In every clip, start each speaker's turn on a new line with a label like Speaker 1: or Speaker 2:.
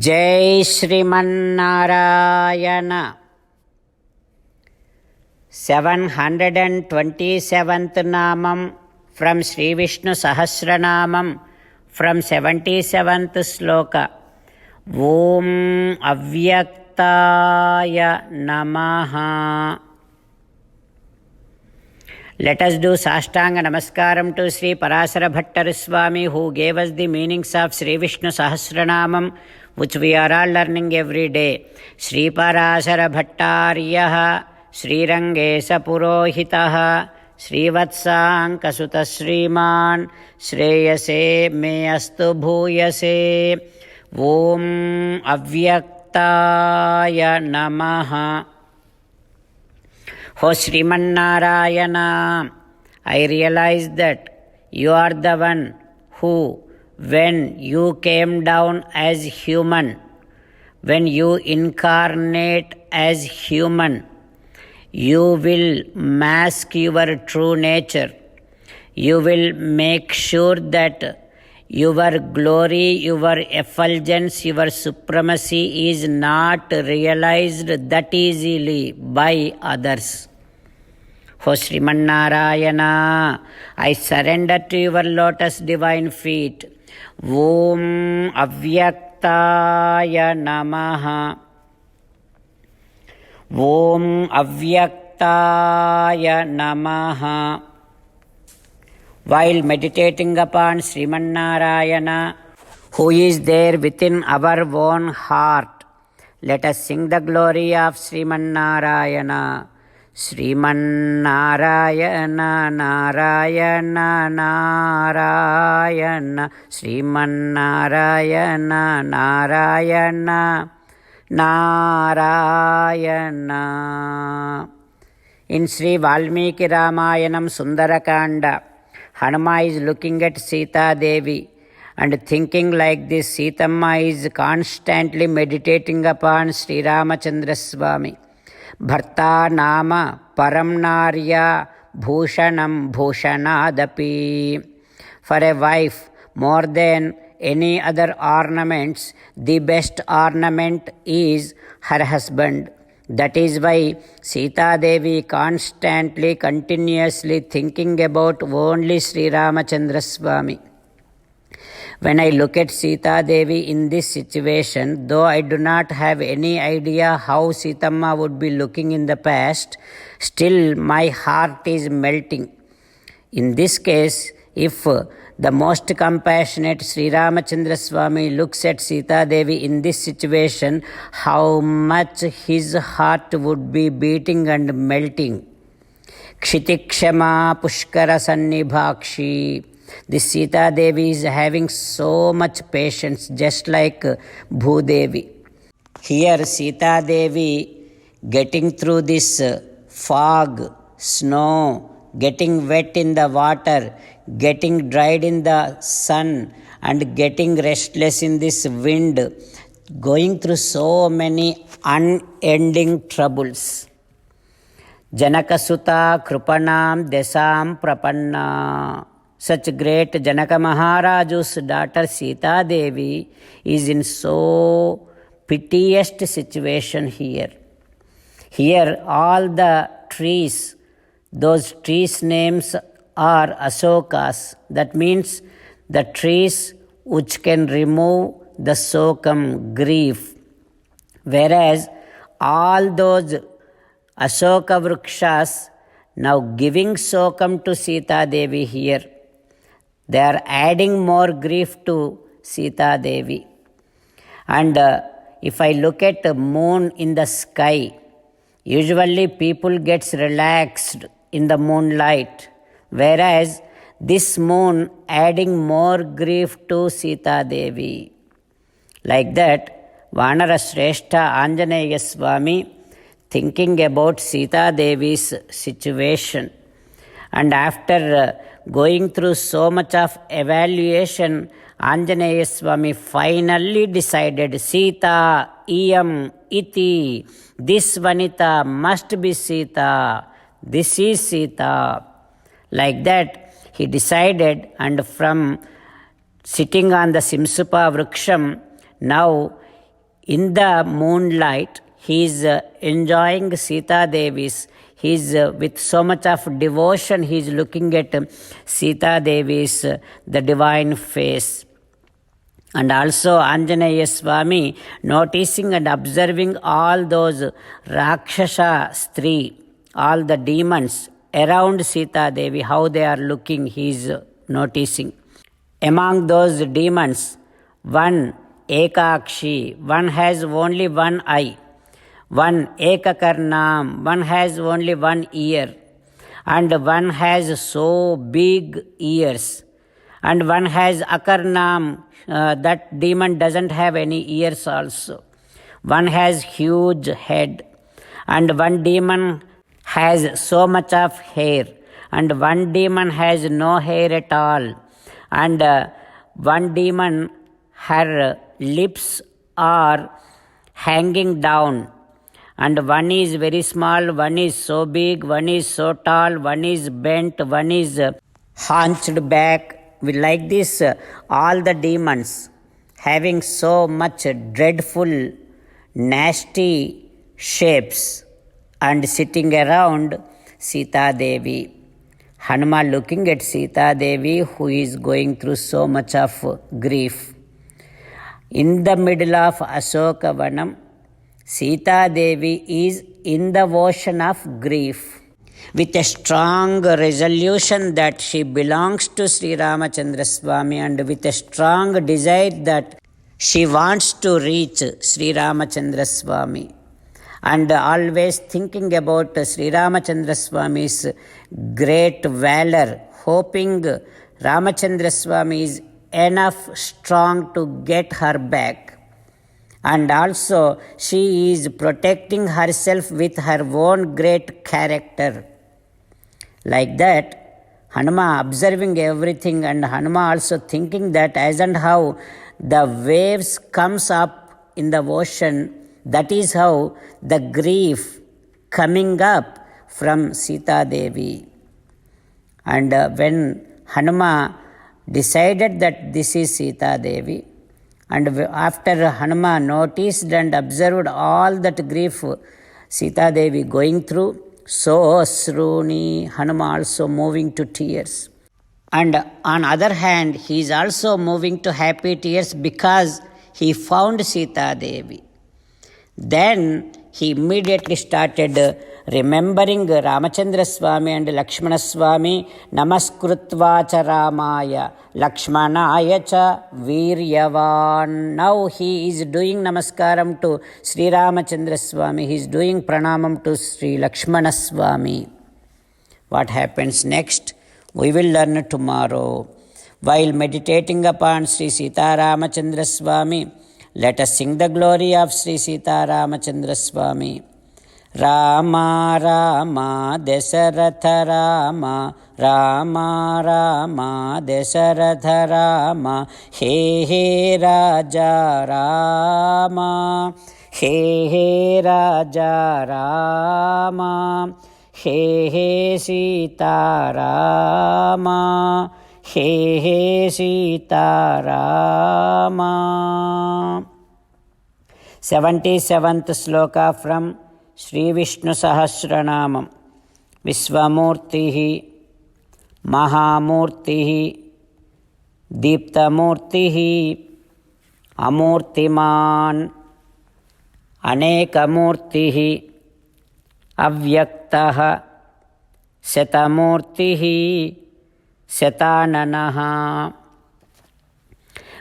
Speaker 1: Jai Sriman-Narayana. 727th namam from Sri Vishnu Sahasra Namam from 77th sloka. Om Avyaktāya Namaha. Let us do Sastanga Namaskaram to Sri Parasara Bhattar Swami, who gave us the meanings of Sri Vishnu Sahasra Namam, which we are all learning every day. Sri Parasara Bhattaryaha Sri Rangesa Purohitaha Sri Vatsanka Sutta Sriman Shreyase Me Astu Bhuyase. Om Avyaktāya Namaha. O Sriman-Narayana, I realize that you are the one who, when you came down as human, when you incarnate as human, you will mask your true nature. You will make sure that your glory, your effulgence, your supremacy is not realized that easily by others. O Sriman-Narayana, I surrender to your lotus divine feet. Om Avyaktāya Namaha. Om Avyaktāya Namaha. While meditating upon Sriman-Narayana, who is there within our own heart, let us sing the glory of Sriman-Narayana. Sriman-Narayana, Narayana, Narayana, Sriman-Narayana, Narayana, Narayana. In Sri Valmiki Ramayanam Sundarakanda, Hanuma is looking at Sita Devi and thinking like this. Sitamma is constantly meditating upon Sri Ramachandra Swami. Bharta nama param narya bhushanam bhushanadapi. For a wife, more than any other ornaments, the best ornament is her husband. That is why Sita Devi constantly, continuously thinking about only Sri Ramachandra Swami. When I look at Sita Devi in this situation, though I do not have any idea how Sitamma would be looking in the past, still my heart is melting. In this case, if the most compassionate Sri Ramachandra Swami looks at Sita Devi in this situation, how much his heart would be beating and melting. Kshitikshama Pushkara Sannibhakshi. This Sita Devi is having so much patience, just like Bhudevi. Here Sita Devi getting through this fog, snow, getting wet in the water, getting dried in the sun, and getting restless in this wind, going through so many unending troubles. Janakasuta Krupanam Desam Prapanna. Such great Janaka Maharaja's daughter Sita Devi is in so piteous situation here. Here all the trees, those trees' names are Asokas. That means the trees which can remove the sokam, grief. Whereas all those Asoka Vrukshas now giving sokam to Sita Devi here. They are adding more grief to Sita Devi. And if I look at the moon in the sky, usually people gets relaxed in the moonlight, whereas this moon adding more grief to Sita Devi. Like that, Vanara Shrestha Anjaneya Swami thinking about Sita Devi's situation. And after going through so much of evaluation, Anjaneya Swami finally decided, Sita iyam iti. This Vanita must be Sita. This is Sita. Like that, he decided, and from sitting on the Simsupa Vruksham, now In the moonlight, he is enjoying Sita Devi's. He is with so much of devotion, he is looking at Sita Devi's, the divine face. And also Anjaneya Swami noticing and observing all those Rakshasa Stri, all the demons around Sita Devi, how they are looking, he is noticing. Among those demons, one Ekakshi, one has only one eye. One Ekakarnam, one has only one ear. And one has so big ears. And one has Akarnam, that demon doesn't have any ears also. One has huge head. And one demon has so much of hair. And one demon has no hair at all. And one demon, her lips are hanging down. And one is very small, one is so big, one is so tall, one is bent, one is haunched back. Like this, all the demons having so much dreadful, nasty shapes and sitting around Sita Devi. Hanuman looking at Sita Devi, who is going through so much of grief. In the middle of Ashoka Vanam, Sita Devi is in the ocean of grief, with a strong resolution that she belongs to Sri Ramachandra Swami, and with a strong desire that she wants to reach Sri Ramachandra Swami, and always thinking about Sri Ramachandra Swami's great valor, hoping Ramachandra Swami is enough strong to get her back. And also she is protecting herself with her own great character. Like that, Hanuma observing everything, and Hanuma also thinking that as and how the waves comes up in the ocean, that is how the grief coming up from Sita Devi. And when Hanuma decided that this is Sita Devi, and after Hanuma noticed and observed all that grief Sita Devi going through, so Sruni, Hanuma also moving to tears. And on other hand, he is also moving to happy tears because he found Sita Devi. Then he immediately started remembering Ramachandra Swami and Lakshmana Swami, Namaskritva cha Ramaya, Lakshmanaya cha Viryavan. Now he is doing Namaskaram to Sri Ramachandra Swami, he is doing Pranamam to Sri Lakshmana Swami. What happens next? We will learn tomorrow. While meditating upon Sri Sita Ramachandra Swami, let us sing the glory of Sri Sita Ramachandra Swami. Rama Rama Dasaratha Rama, Rama Rama Dasaratha Rama, He He Raja Rama, He He Raja Rama, He He Sita Rama, He He Sita Rama. 77th sloka from Shri Vishnu Sahasra Nama. Vishwamurtihi, Mahamurtihi, Deeptamurtihi, Amurtiman, Anekamurtihi, Avyaktaha, Satamurtihi, Satananaha.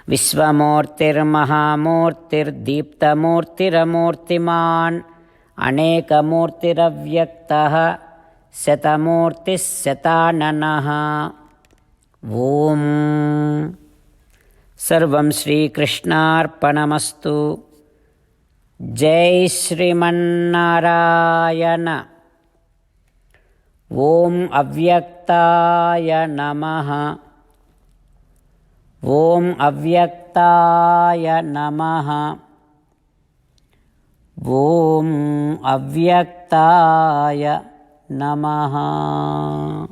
Speaker 1: Vishwamurtir Mahamurtir Deeptamurtiramurtiman, Anekamurtiravyaktaha, Satamurtis Satananaha. Om Sarvam Shri Krishnarpanamastu. Jai Shriman-Narayana. Om Avyaktāya Namaha. Om Avyaktāya Namaha. Om Avyaktāya Namaha.